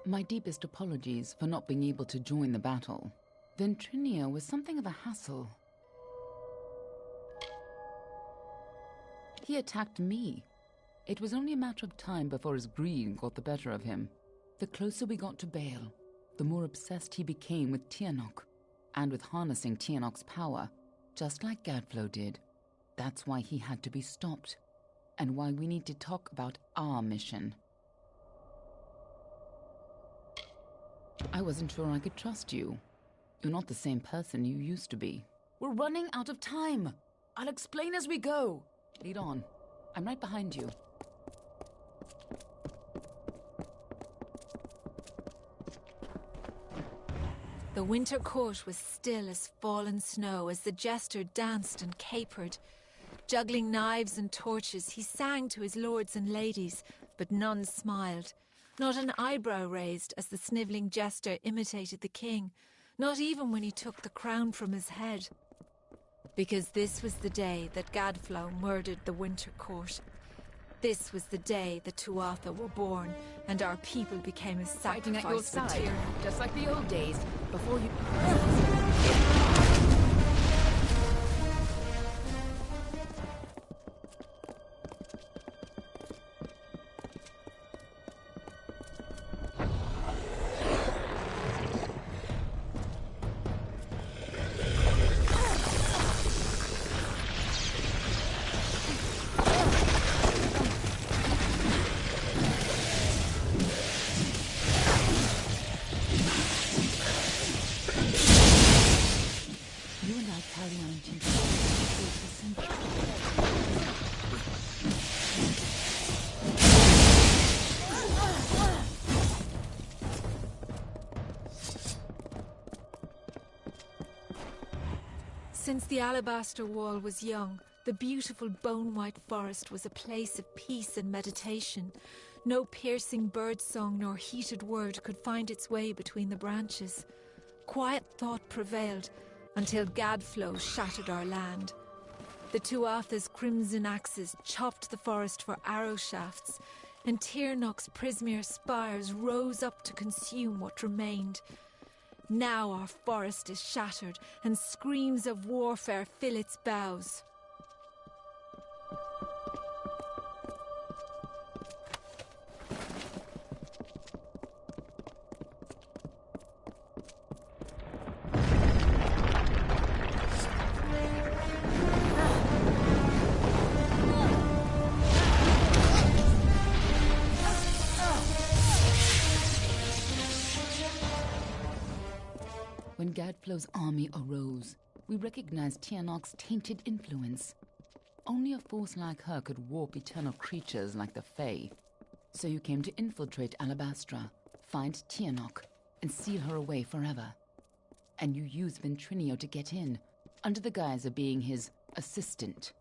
My deepest apologies for not being able to join the battle. Ventrinia was something of a hassle. He attacked me. It was only a matter of time before his greed got the better of him. The closer we got to Baal, the more obsessed he became with Tianok, and with harnessing Tianok's power, just like Gadflow did. That's why he had to be stopped, and why we need to talk about our mission. I wasn't sure I could trust you. You're not the same person you used to be. We're running out of time. I'll explain as we go. Lead on. I'm right behind you. The winter court was still as fallen snow as the jester danced and capered. Juggling knives and torches, he sang to his lords and ladies, but none smiled. Not an eyebrow raised as the snivelling jester imitated the king, not even when he took the crown from his head. Because this was the day that Gadflow murdered the winter court. This was the day the Tuatha were born, and our people became a sacrifice Fighting at your for side, tyranny. just like the old days, before you... Since the alabaster wall was young, the beautiful bone-white forest was a place of peace and meditation. No piercing birdsong nor heated word could find its way between the branches. Quiet thought prevailed until Gadflow shattered our land. The Tuatha's crimson axes chopped the forest for arrow shafts, and Tirnoch's Prismere spires rose up to consume what remained. Now our forest is shattered, and screams of warfare fill its boughs. When Gadflow's army arose, we recognized Tianok's tainted influence. Only a force like her could warp eternal creatures like the Fae. So you came to infiltrate Alabastra, find Tianok, and seal her away forever. And you used Ventrinio to get in, under the guise of being his assistant.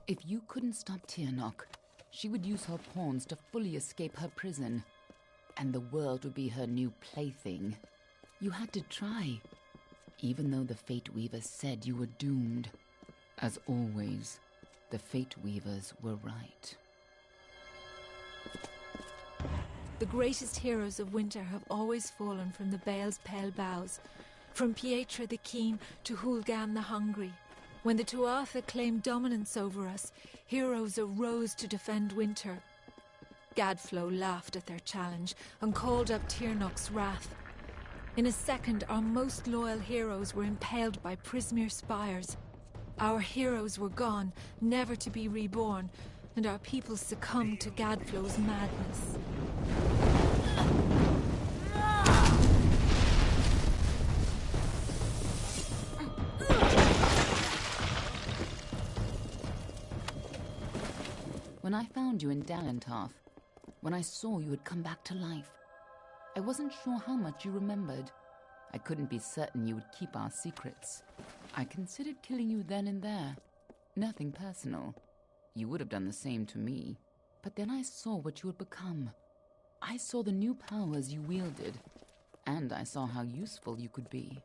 If you couldn't stop Tianok, she would use her pawns to fully escape her prison, and the world would be her new plaything. You had to try, even though the Fate Weavers said you were doomed. As always, the Fate Weavers were right. The greatest heroes of winter have always fallen from the Baal's pale boughs, from Pietra the Keen to Hulgan the Hungry. When the Tuatha claimed dominance over us, heroes arose to defend winter. Gadflow laughed at their challenge and called up Tirnoch's wrath. In a second, our most loyal heroes were impaled by Prismere spires. Our heroes were gone, never to be reborn, and our people succumbed to Gadflow's madness. When I found you in Dalentarth, when I saw you had come back to life, I wasn't sure how much you remembered. I couldn't be certain you would keep our secrets. I considered killing you then and there. Nothing personal. You would have done the same to me. But then I saw what you had become. I saw the new powers you wielded. And I saw how useful you could be.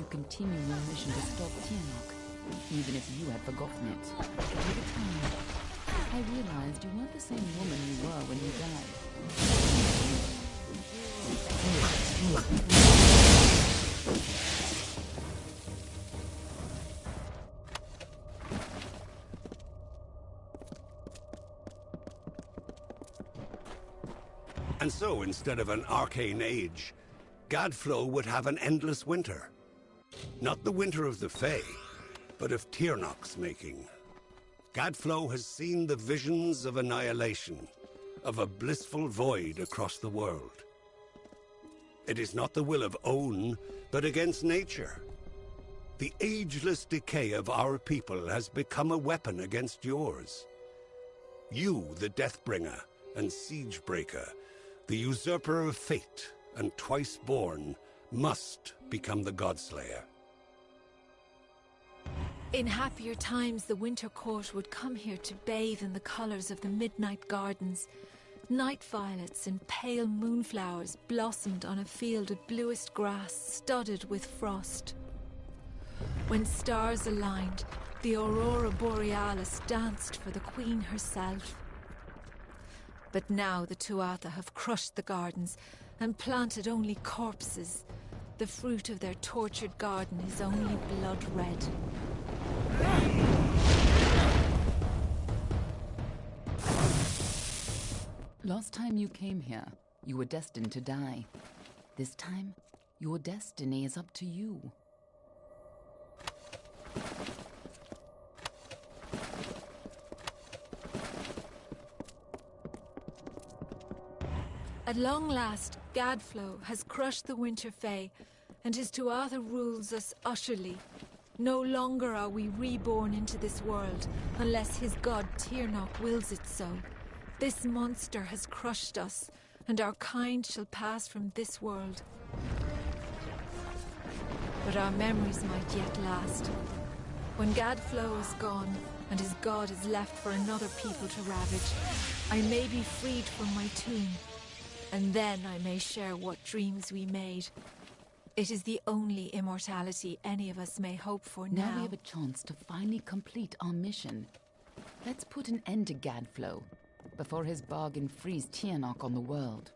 Continue your mission to stop Tianok, even if you had forgotten it. Over time, I realized you weren't the same woman you were when you died. And so, instead of an arcane age, Gadflow would have an endless winter. Not the winter of the Fae, but of Tiernok's making. Gadflow has seen the visions of annihilation, of a blissful void across the world. It is not the will of Own, but against nature. The ageless decay of our people has become a weapon against yours. You, the Deathbringer and Siegebreaker, the usurper of fate and twice born, must become the Godslayer. In happier times, the Winter Court would come here to bathe in the colours of the midnight gardens. Night violets and pale moonflowers blossomed on a field of bluest grass studded with frost. When stars aligned, the Aurora Borealis danced for the Queen herself. But now the Tuatha have crushed the gardens and planted only corpses. The fruit of their tortured garden is only blood red. Last time you came here, you were destined to die. This time, your destiny is up to you. At long last, Gadflow has crushed the Winter Fae, and his Tuatha rules us utterly. No longer are we reborn into this world, unless his god Tiernok wills it so. This monster has crushed us, and our kind shall pass from this world. But our memories might yet last. When Gadflow is gone, and his god is left for another people to ravage, I may be freed from my tomb, and then I may share what dreams we made. It is the only immortality any of us may hope for now. Now we have a chance to finally complete our mission. Let's put an end to Gadflow before his bargain frees Tiernok on the world.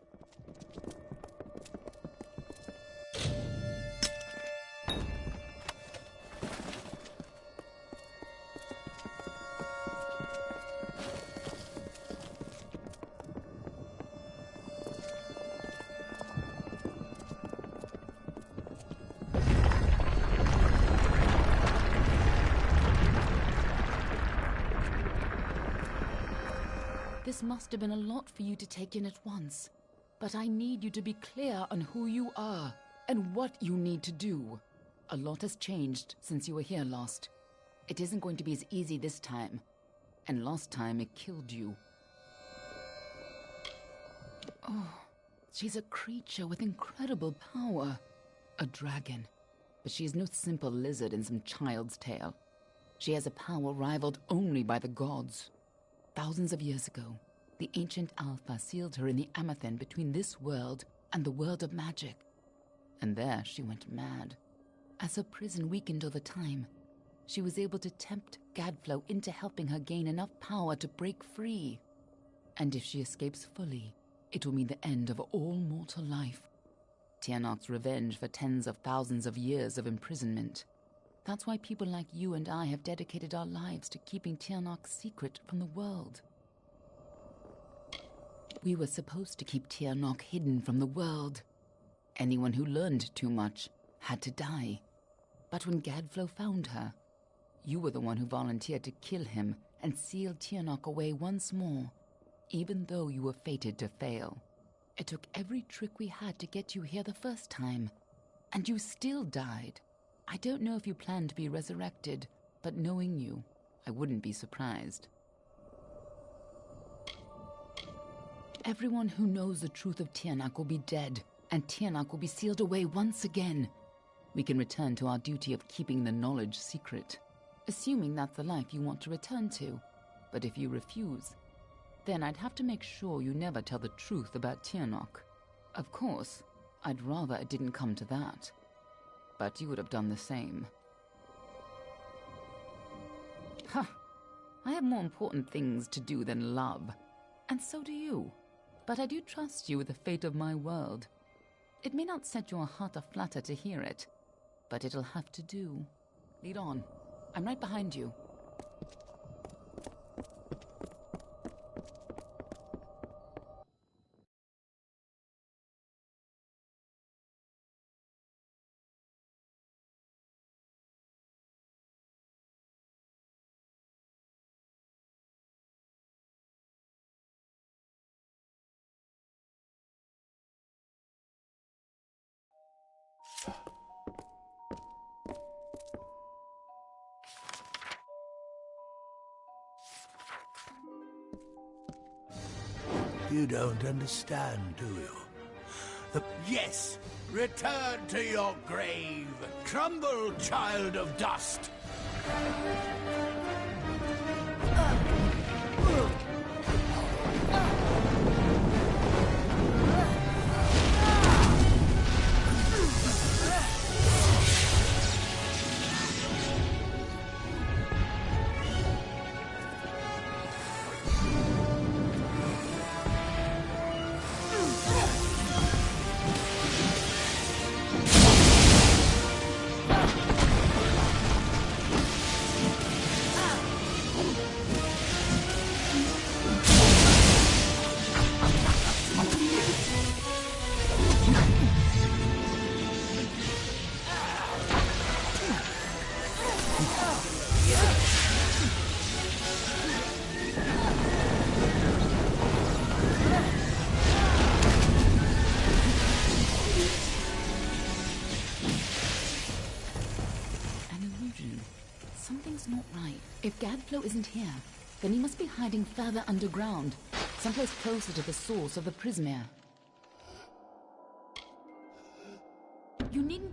This must have been a lot for you to take in at once. But I need you to be clear on who you are and what you need to do. A lot has changed since you were here last. It isn't going to be as easy this time. And last time it killed you. Oh, she's a creature with incredible power. A dragon. But she is no simple lizard in some child's tale. She has a power rivaled only by the gods. Thousands of years ago, the ancient Alpha sealed her in the Amethyst between this world and the world of magic. And there she went mad. As her prison weakened over time, she was able to tempt Gadflow into helping her gain enough power to break free. And if she escapes fully, it will mean the end of all mortal life. Tiernok's revenge for tens of thousands of years of imprisonment. That's why people like you and I have dedicated our lives to keeping Tiernok's secret from the world. We were supposed to keep Tiernok hidden from the world. Anyone who learned too much had to die. But when Gadflow found her, you were the one who volunteered to kill him and seal Tiernok away once more, even though you were fated to fail. It took every trick we had to get you here the first time, and you still died. I don't know if you plan to be resurrected, but knowing you, I wouldn't be surprised. Everyone who knows the truth of Tiernok will be dead, and Tiernok will be sealed away once again. We can return to our duty of keeping the knowledge secret, assuming that's the life you want to return to. But if you refuse, then I'd have to make sure you never tell the truth about Tiernok. Of course, I'd rather it didn't come to that. But you would have done the same. Huh. I have more important things to do than love. And so do you. But I do trust you with the fate of my world. It may not set your heart aflutter to hear it, but it'll have to do. Lead on. I'm right behind you. You don't understand, do you? Yes! Return to your grave! Crumble, child of dust! If Gadflow isn't here, then he must be hiding further underground, someplace closer to the source of the Prismere.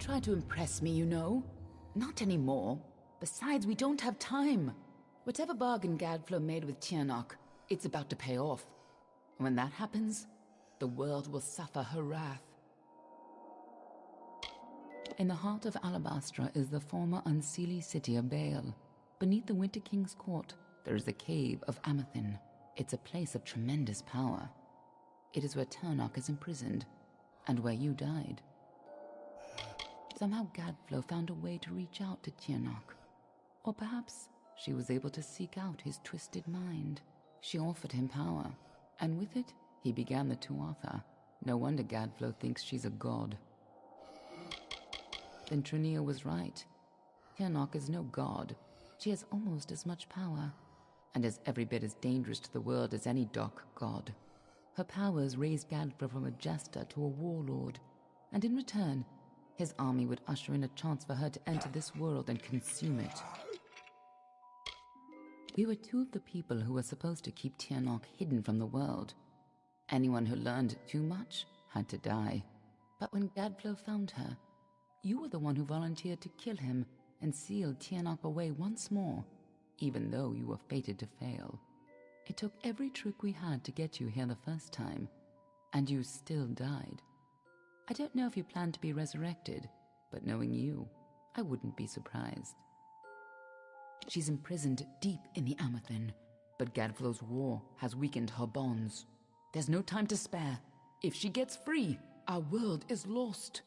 try to impress me, you know. Not anymore. Besides, we don't have time. Whatever bargain Gadflow made with Tiernok, it's about to pay off. When that happens, the world will suffer her wrath. In the heart of Alabastra is the former unseelie city of Baal. Beneath the Winter King's court, there is the cave of Amathin. It's a place of tremendous power. It is where Tiernok is imprisoned, and where you died. Somehow Gadflow found a way to reach out to Tiernok. Or perhaps she was able to seek out his twisted mind. She offered him power, and with it, he began the Tuatha. No wonder Gadflow thinks she's a god. Then Trinia was right. Tiernok is no god. She has almost as much power, and is every bit as dangerous to the world as any Dock god. Her powers raised Gadflow from a jester to a warlord, and in return, his army would usher in a chance for her to enter this world and consume it. We were two of the people who were supposed to keep Tiernok hidden from the world. Anyone who learned too much had to die. But when Gadflow found her, you were the one who volunteered to kill him and seal Tiernok away once more, even though you were fated to fail. It took every trick we had to get you here the first time, and you still died. I don't know if you plan to be resurrected, but knowing you, I wouldn't be surprised. She's imprisoned deep in the Amathin, but Gadflow's war has weakened her bonds. There's no time to spare. If she gets free, our world is lost.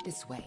This way.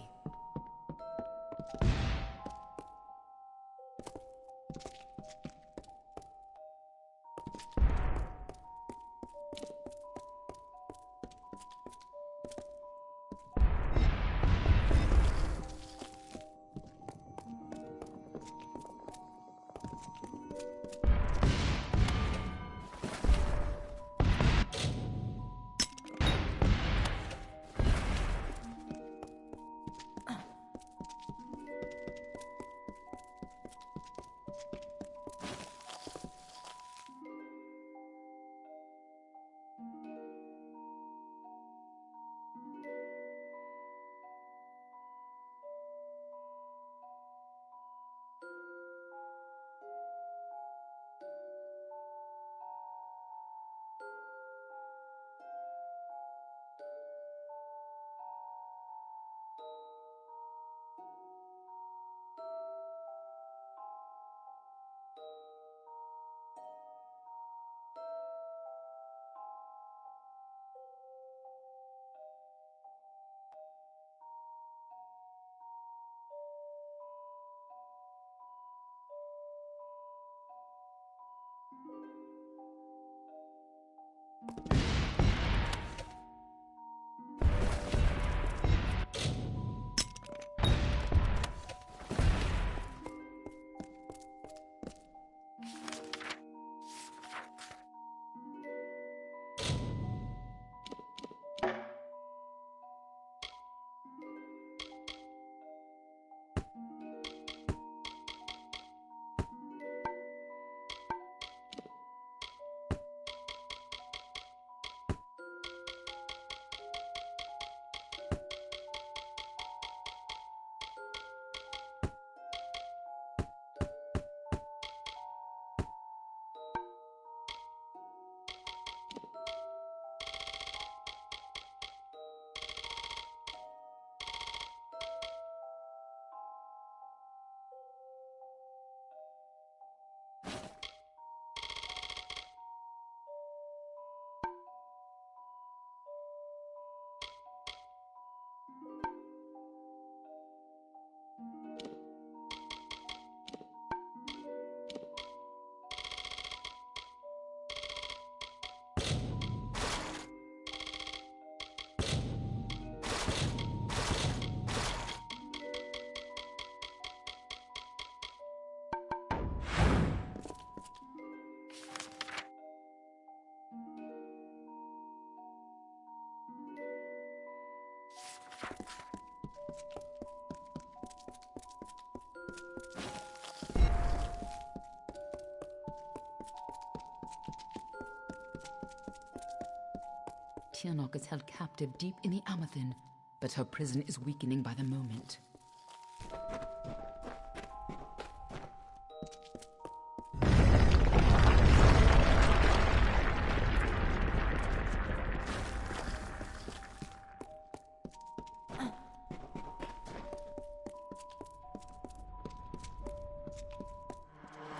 Tiernok is held captive deep in the Amathin, but her prison is weakening by the moment.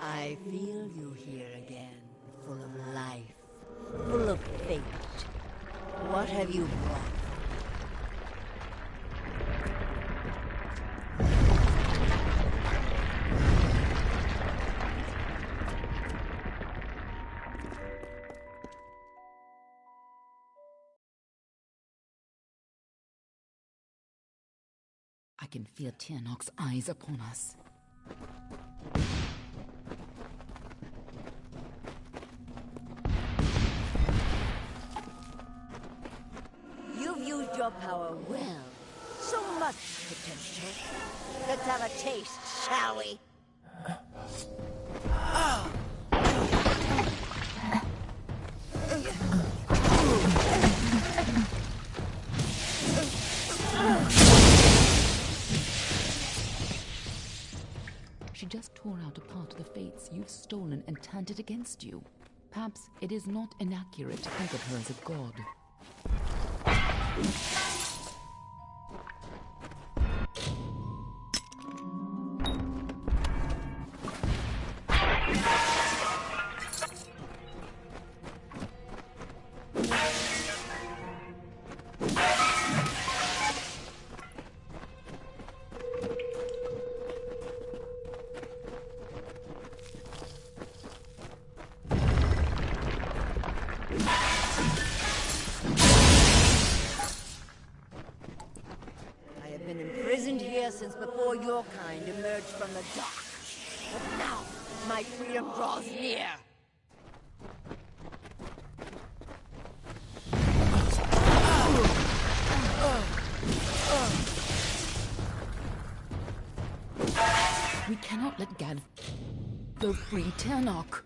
I feel you here again, full of life, full of fate. What have you brought? I can feel Tiernok's eyes upon us. You've used your power well. So much potential. Let's have a taste, shall we? She just tore out a part of the fates you've stolen and turned it against you. Perhaps it is not inaccurate to think of her as a god. Since before your kind emerged from the dark. But now, my freedom draws near. We cannot let Gad go free Tiernok.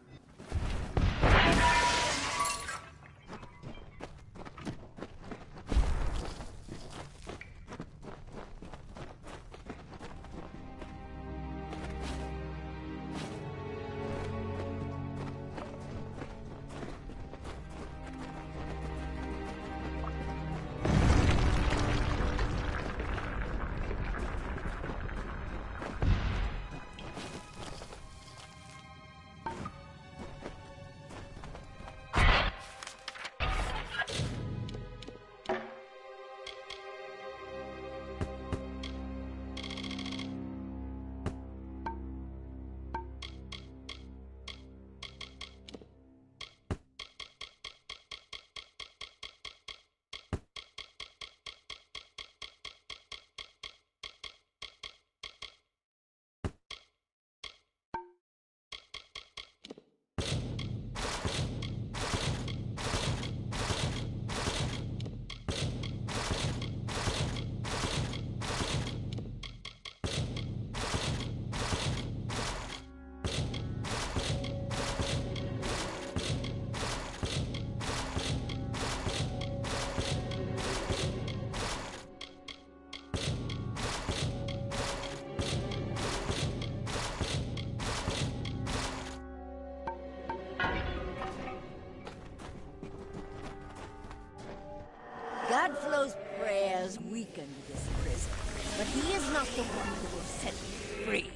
Godflow's prayers weakened this prison, but he is not the one who will set me free.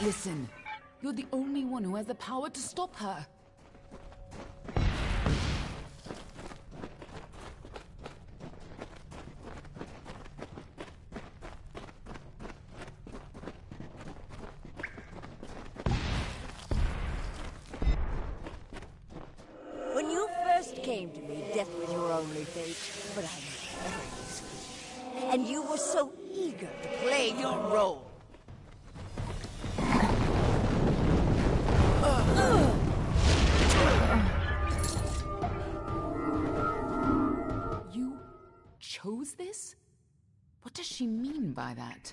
Listen, you're the only one who has the power to stop her. When you first came to me, death was your only fate, but I was ever useful. And you were so eager to play your role. You chose this? What does she mean by that?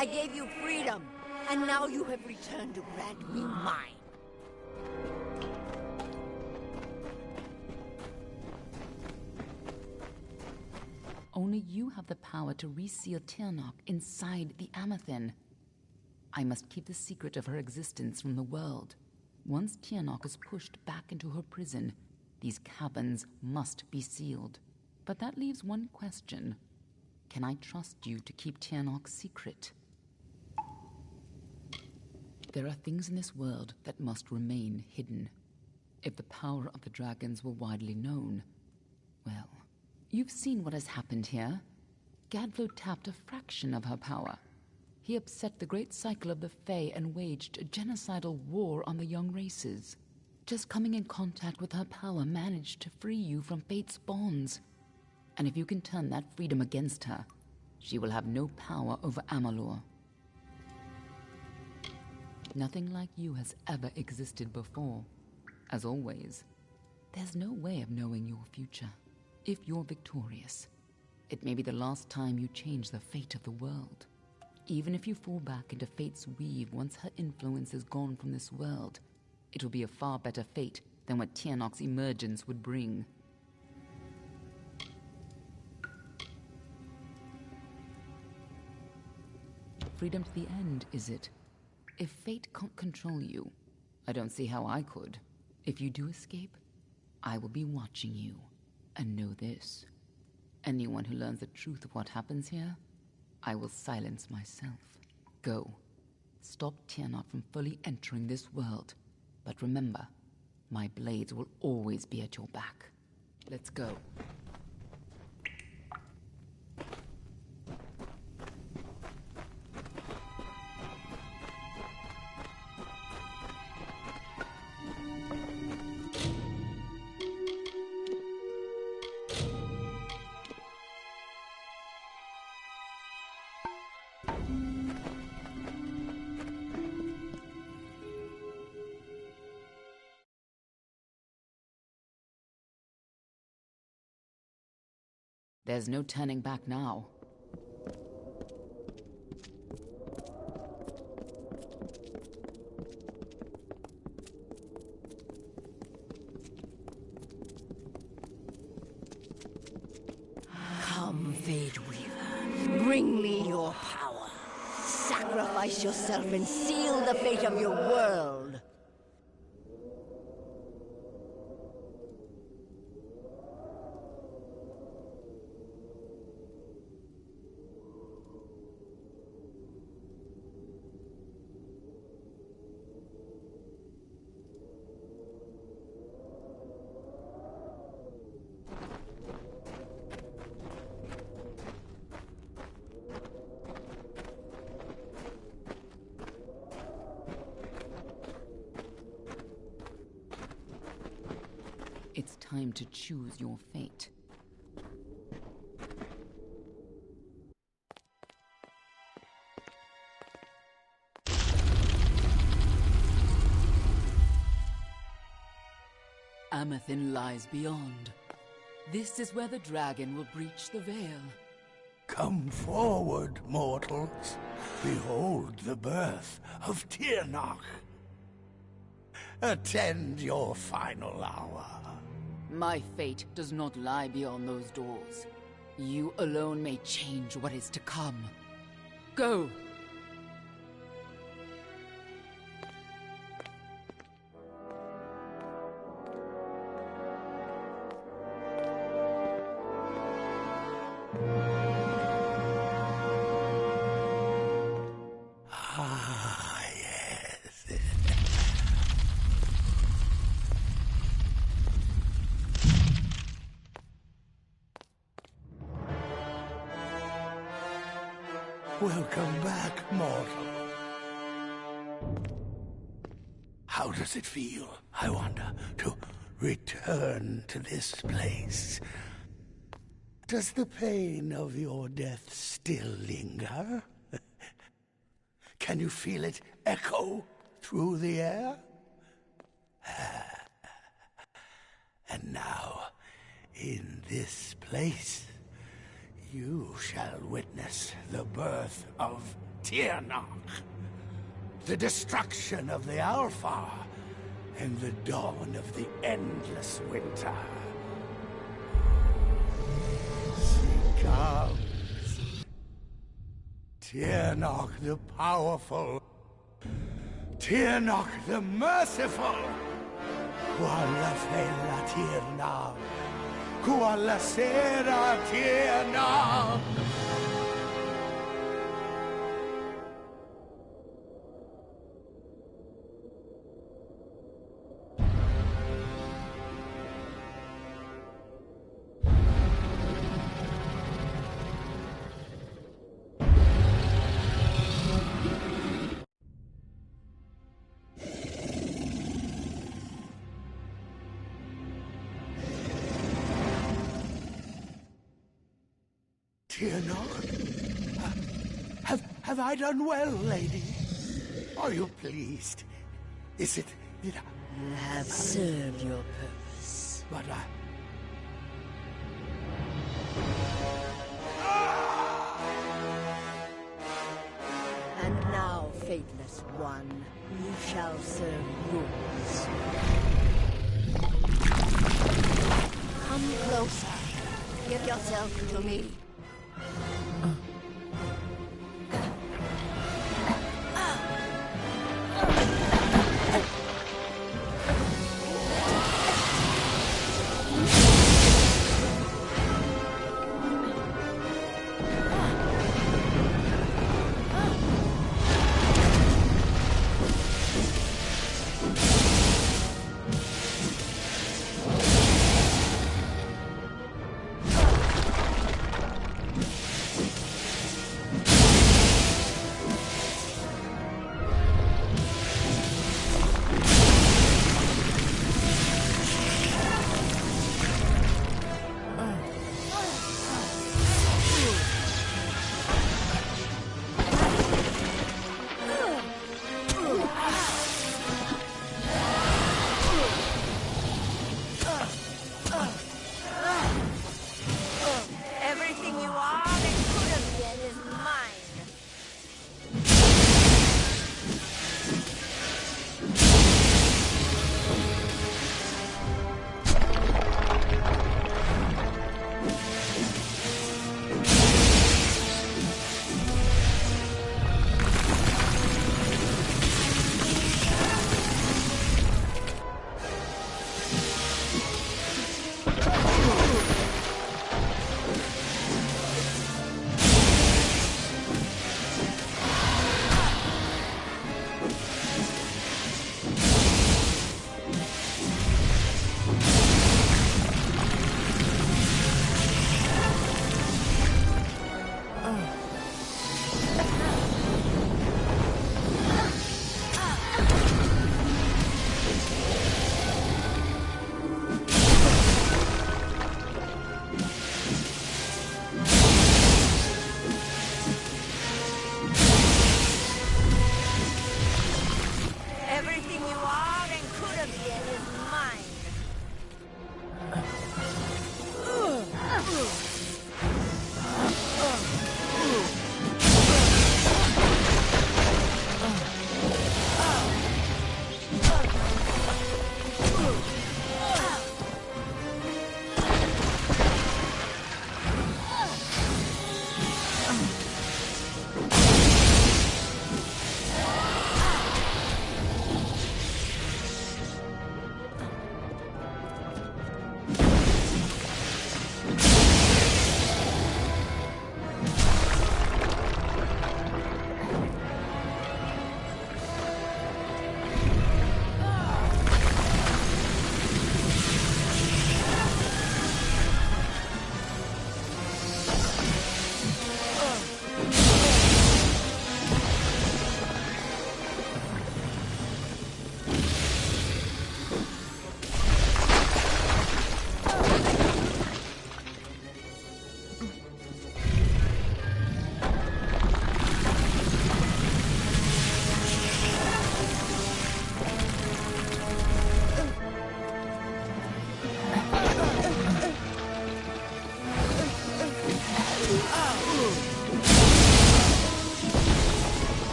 I gave you freedom, and now you have returned to grant me mine. Only you have the power to reseal Tirnoch inside the Amathen. I must keep the secret of her existence from the world. Once Tirnoch is pushed back into her prison, these caverns must be sealed. But that leaves one question. Can I trust you to keep Tirnoch's secret? There are things in this world that must remain hidden. If the power of the dragons were widely known, well, you've seen what has happened here. Gadflo tapped a fraction of her power. He upset the great cycle of the Fae and waged a genocidal war on the young races. Just coming in contact with her power managed to free you from fate's bonds. And if you can turn that freedom against her, she will have no power over Amalur. Nothing like you has ever existed before. As always, there's no way of knowing your future. If you're victorious, it may be the last time you change the fate of the world. Even if you fall back into fate's weave once her influence is gone from this world, it will be a far better fate than what Tirnoch's emergence would bring. Freedom to the end, is it? If fate can't control you, I don't see how I could. If you do escape, I will be watching you. And know this. Anyone who learns the truth of what happens here, I will silence myself. Go. Stop Tirnoch from fully entering this world. But remember, my blades will always be at your back. Let's go. There's no turning back now. Come, Fate Weaver. Bring me your power. Sacrifice yourself and seal the fate of your world. It's time to choose your fate. Amathen lies beyond. This is where the dragon will breach the veil. Come forward, mortals. Behold the birth of Tirnoch. Attend your final hour. My fate does not lie beyond those doors. You alone may change what is to come. Go! Welcome back, mortal. How does it feel, I wonder, to return to this place? Does the pain of your death still linger? Can you feel it echo through the air? And now, in this place, you shall witness the birth of Tiernach, the destruction of the Alpha, and the dawn of the endless winter. She comes. Tiernach the powerful. Tiernach the merciful. Qualla fella Tiernach. Qualla sera Tiernach. Have I done well, lady? Are you pleased? Is it that You have served your purpose. But And now, faithless one, you shall serve yours. Come closer. Give yourself to me.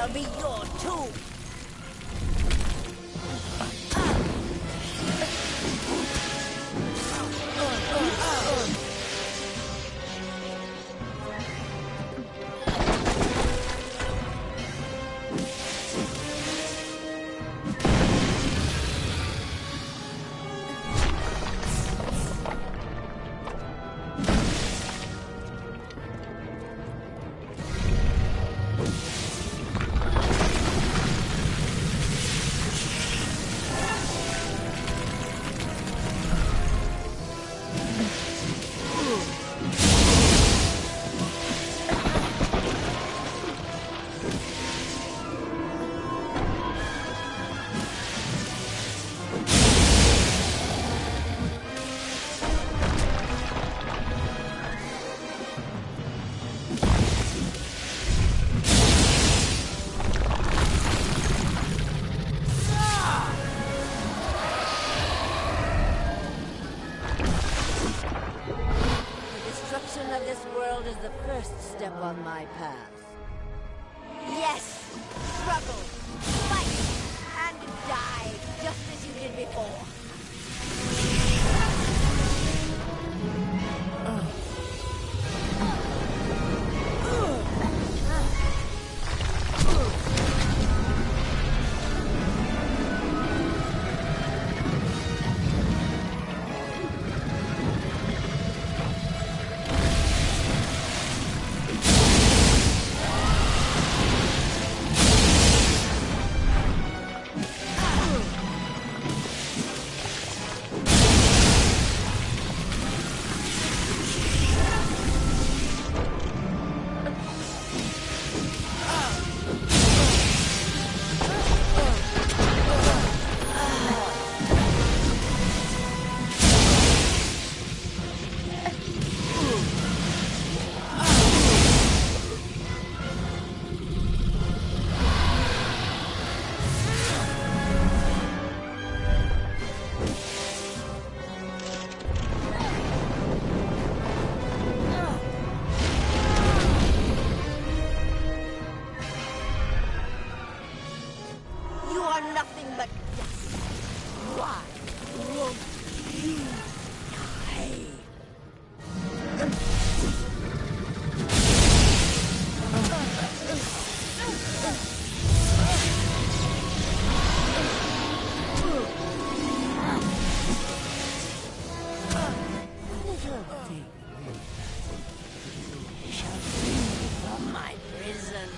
shall be yours too. Is the first step on my path. Yes! Struggle, fight, and die, just as you did before. Nothing but dust. Why won't you die? Little thing shall free from my prison.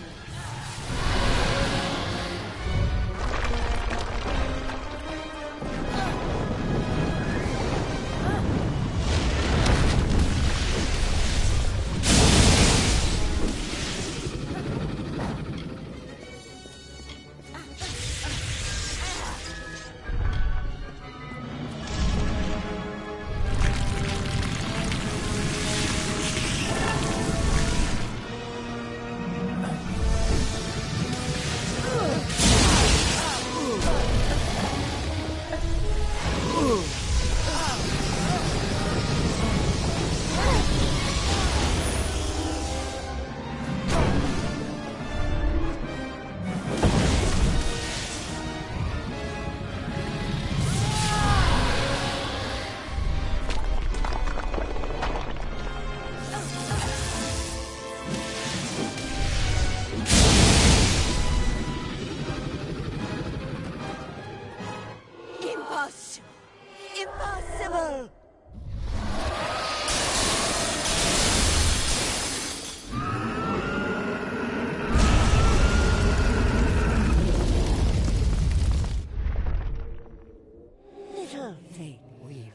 Impossible! Little Fate Weaver.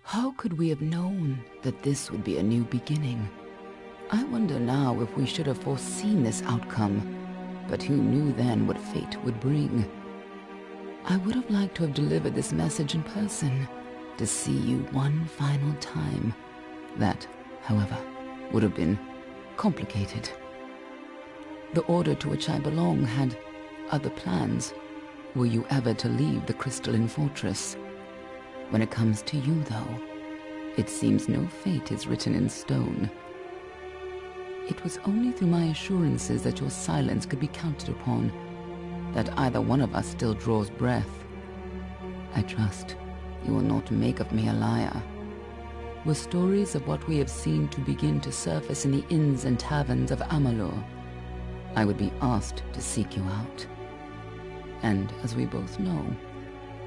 How could we have known that this would be a new beginning? I wonder now if we should have foreseen this outcome, but who knew then what fate would bring? I would have liked to have delivered this message in person, to see you one final time. That, however, would have been complicated. The order to which I belong had other plans. Were you ever to leave the crystalline fortress? When it comes to you, though, it seems no fate is written in stone. It was only through my assurances that your silence could be counted upon, that either one of us still draws breath. I trust you will not make of me a liar. Were stories of what we have seen to begin to surface in the inns and taverns of Amalur, I would be asked to seek you out. And as we both know,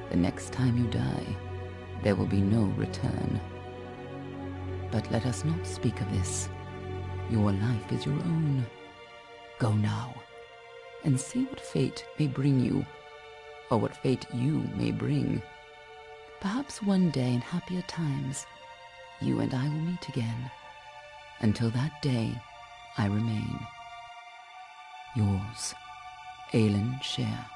the next time you die, there will be no return. But let us not speak of this. Your life is your own. Go now, and see what fate may bring you, or what fate you may bring. Perhaps one day in happier times, you and I will meet again. Until that day, I remain. Yours, Aelin Share.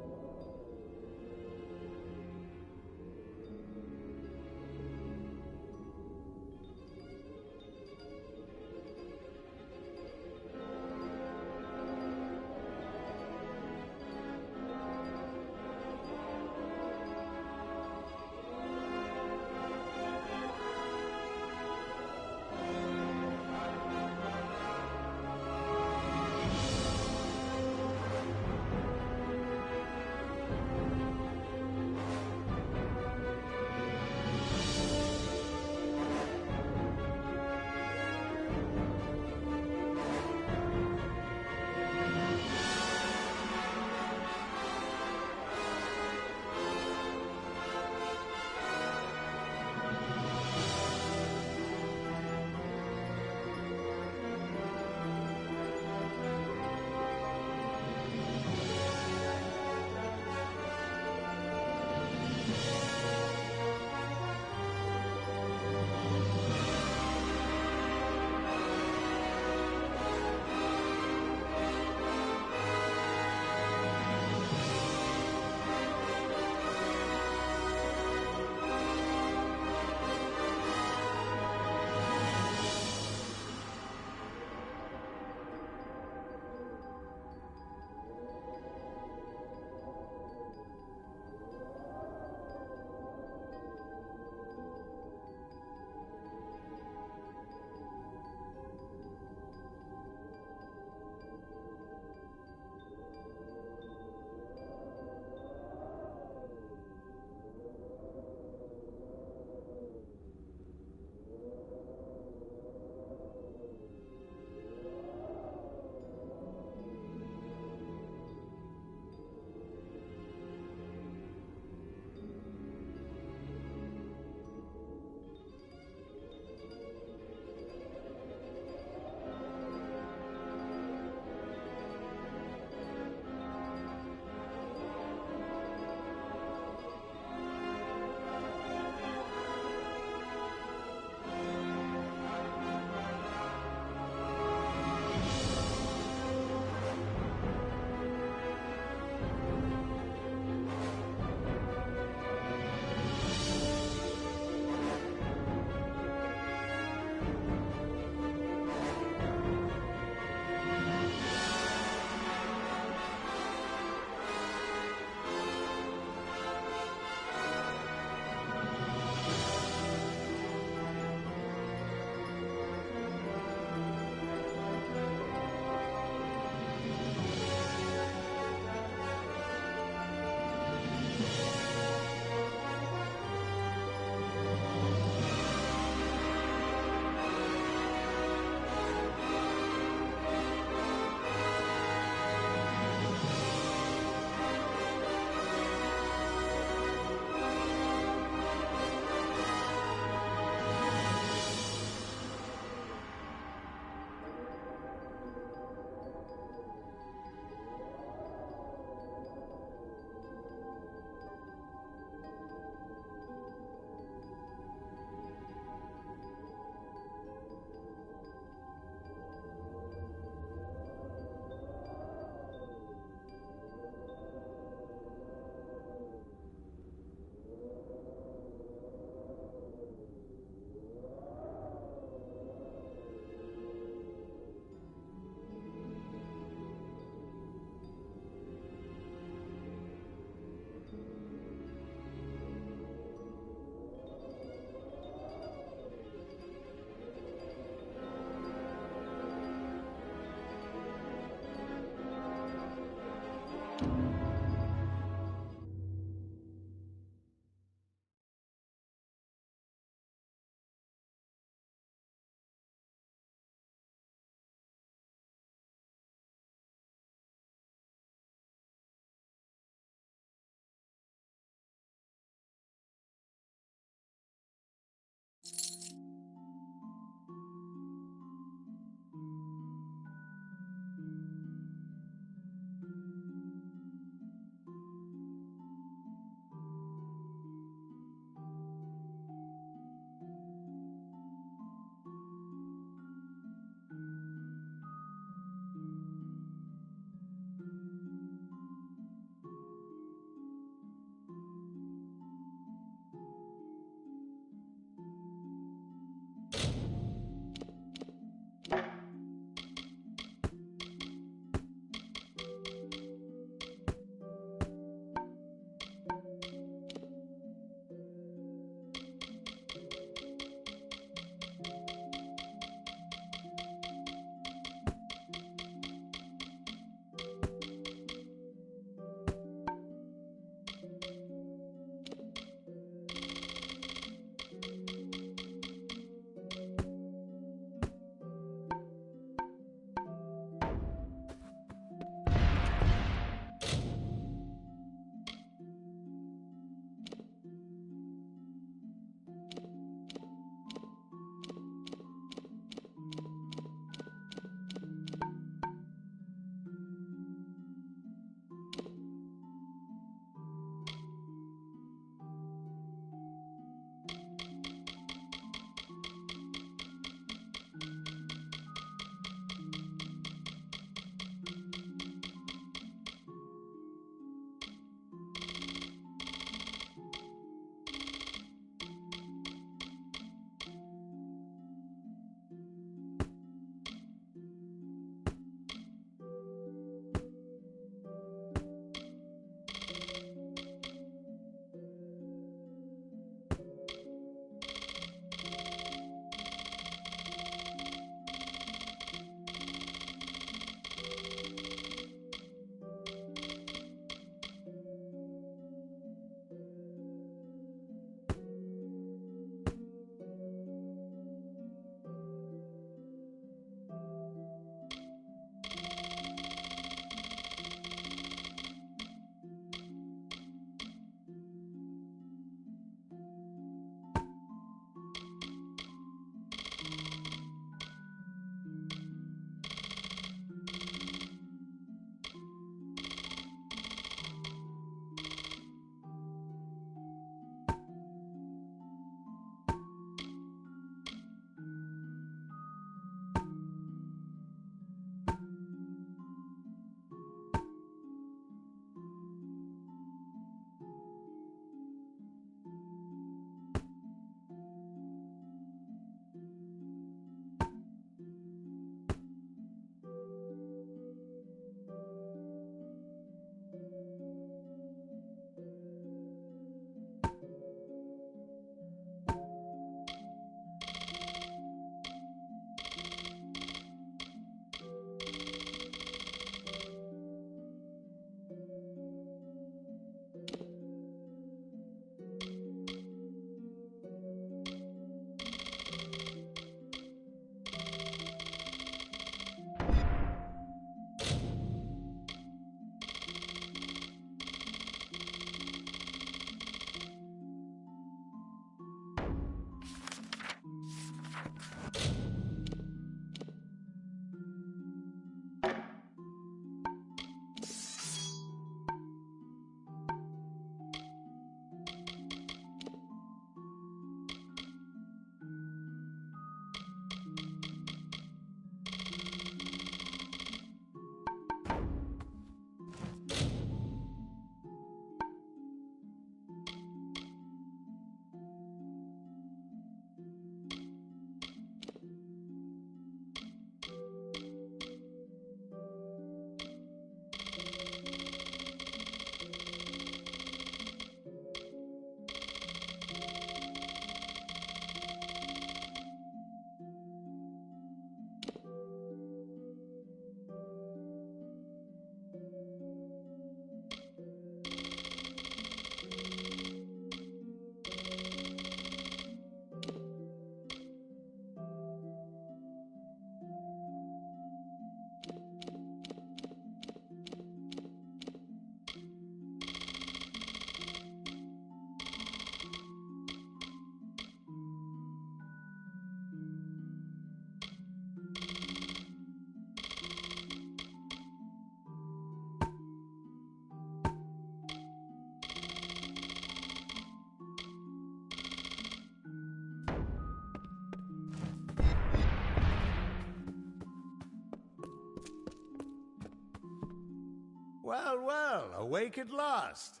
Well, well, awake at last.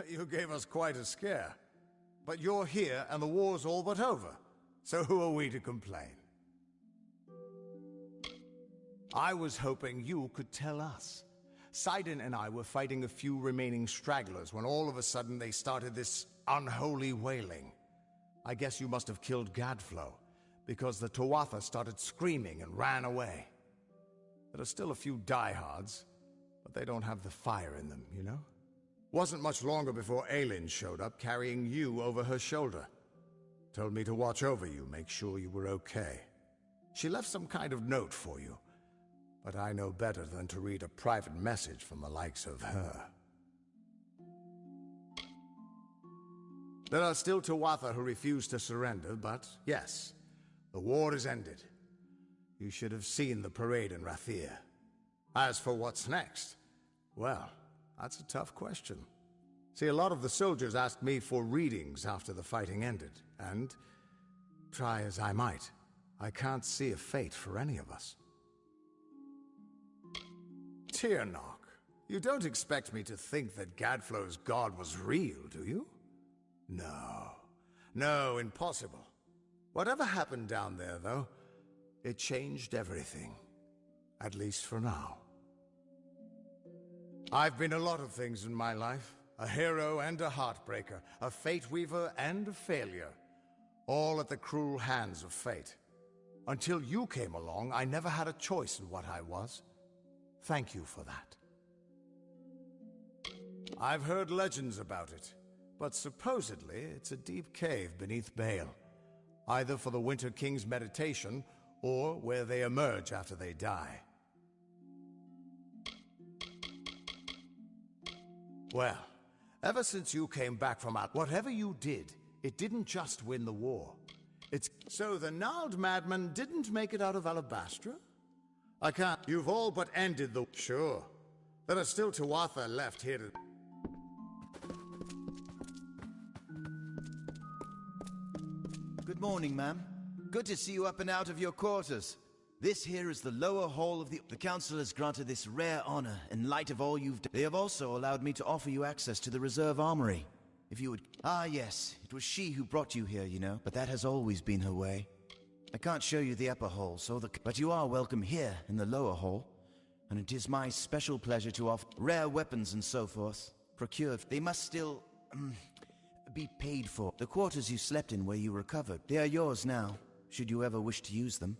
You gave us quite a scare. But you're here and the war's all but over. So who are we to complain? I was hoping you could tell us. Sidon and I were fighting a few remaining stragglers when all of a sudden they started this unholy wailing. I guess you must have killed Gadflow, because the Tuatha started screaming and ran away. There are still a few diehards, but they don't have the fire in them, you know? Wasn't much longer before Aelin showed up carrying you over her shoulder. Told me to watch over you, make sure you were okay. She left some kind of note for you, but I know better than to read a private message from the likes of her. There are still Tuatha who refuse to surrender, but yes, the war is ended. You should have seen the parade in Rathir. As for what's next, well, that's a tough question. See, a lot of the soldiers asked me for readings after the fighting ended, and try as I might, I can't see a fate for any of us. Tyrnok, you don't expect me to think that Gadflow's god was real, do you? No. No, impossible. Whatever happened down there, though, it changed everything. At least for now. I've been a lot of things in my life. A hero and a heartbreaker. A fate weaver and a failure. All at the cruel hands of fate. Until you came along, I never had a choice in what I was. Thank you for that. I've heard legends about it, but supposedly it's a deep cave beneath Bale. Either for the Winter King's meditation, or where they emerge after they die. Well, ever since you came back from out, whatever you did, it didn't just win the war. So the gnarled madman didn't make it out of Alabastra? I can't. You've all but ended the... Sure. There are still Tuatha left here to... Good morning, ma'am. Good to see you up and out of your quarters. This here is the lower hall of the... The council has granted this rare honor in light of all you've done. They have also allowed me to offer you access to the reserve armory. If you would... Ah, yes. It was she who brought you here, you know. But that has always been her way. I can't show you the upper hall, but you are welcome here in the lower hall. And it is my special pleasure to offer rare weapons and so forth. Procured. They must still... be paid for. The quarters you slept in where you recovered, they are yours now, should you ever wish to use them.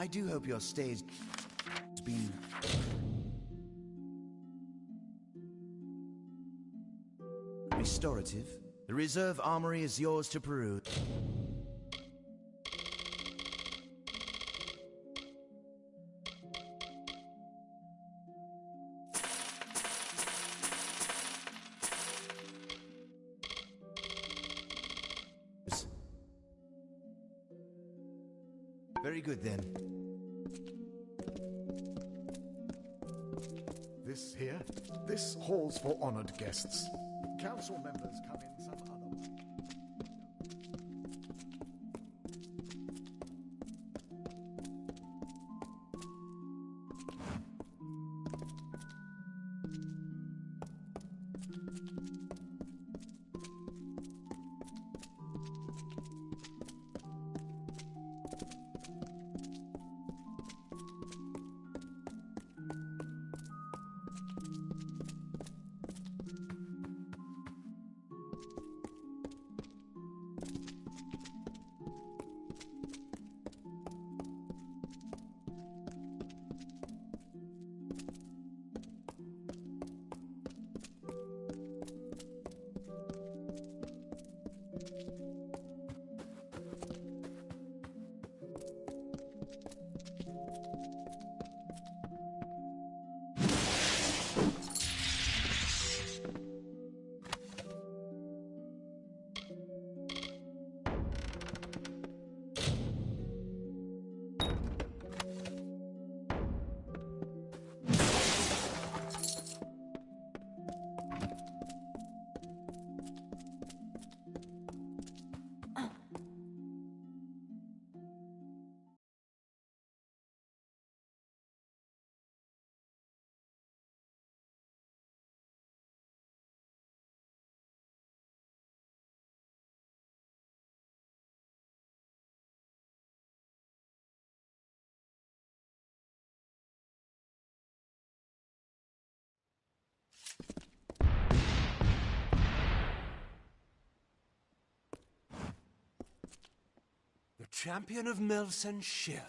I do hope your stay's been... restorative. The reserve armory is yours to peruse. Very good, then. This hall's for honored guests. Council members come in some other way. Champion of Melsen Shear.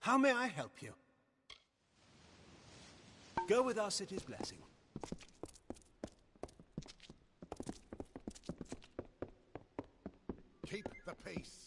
How may I help you? Go with our city's blessing. Keep the peace.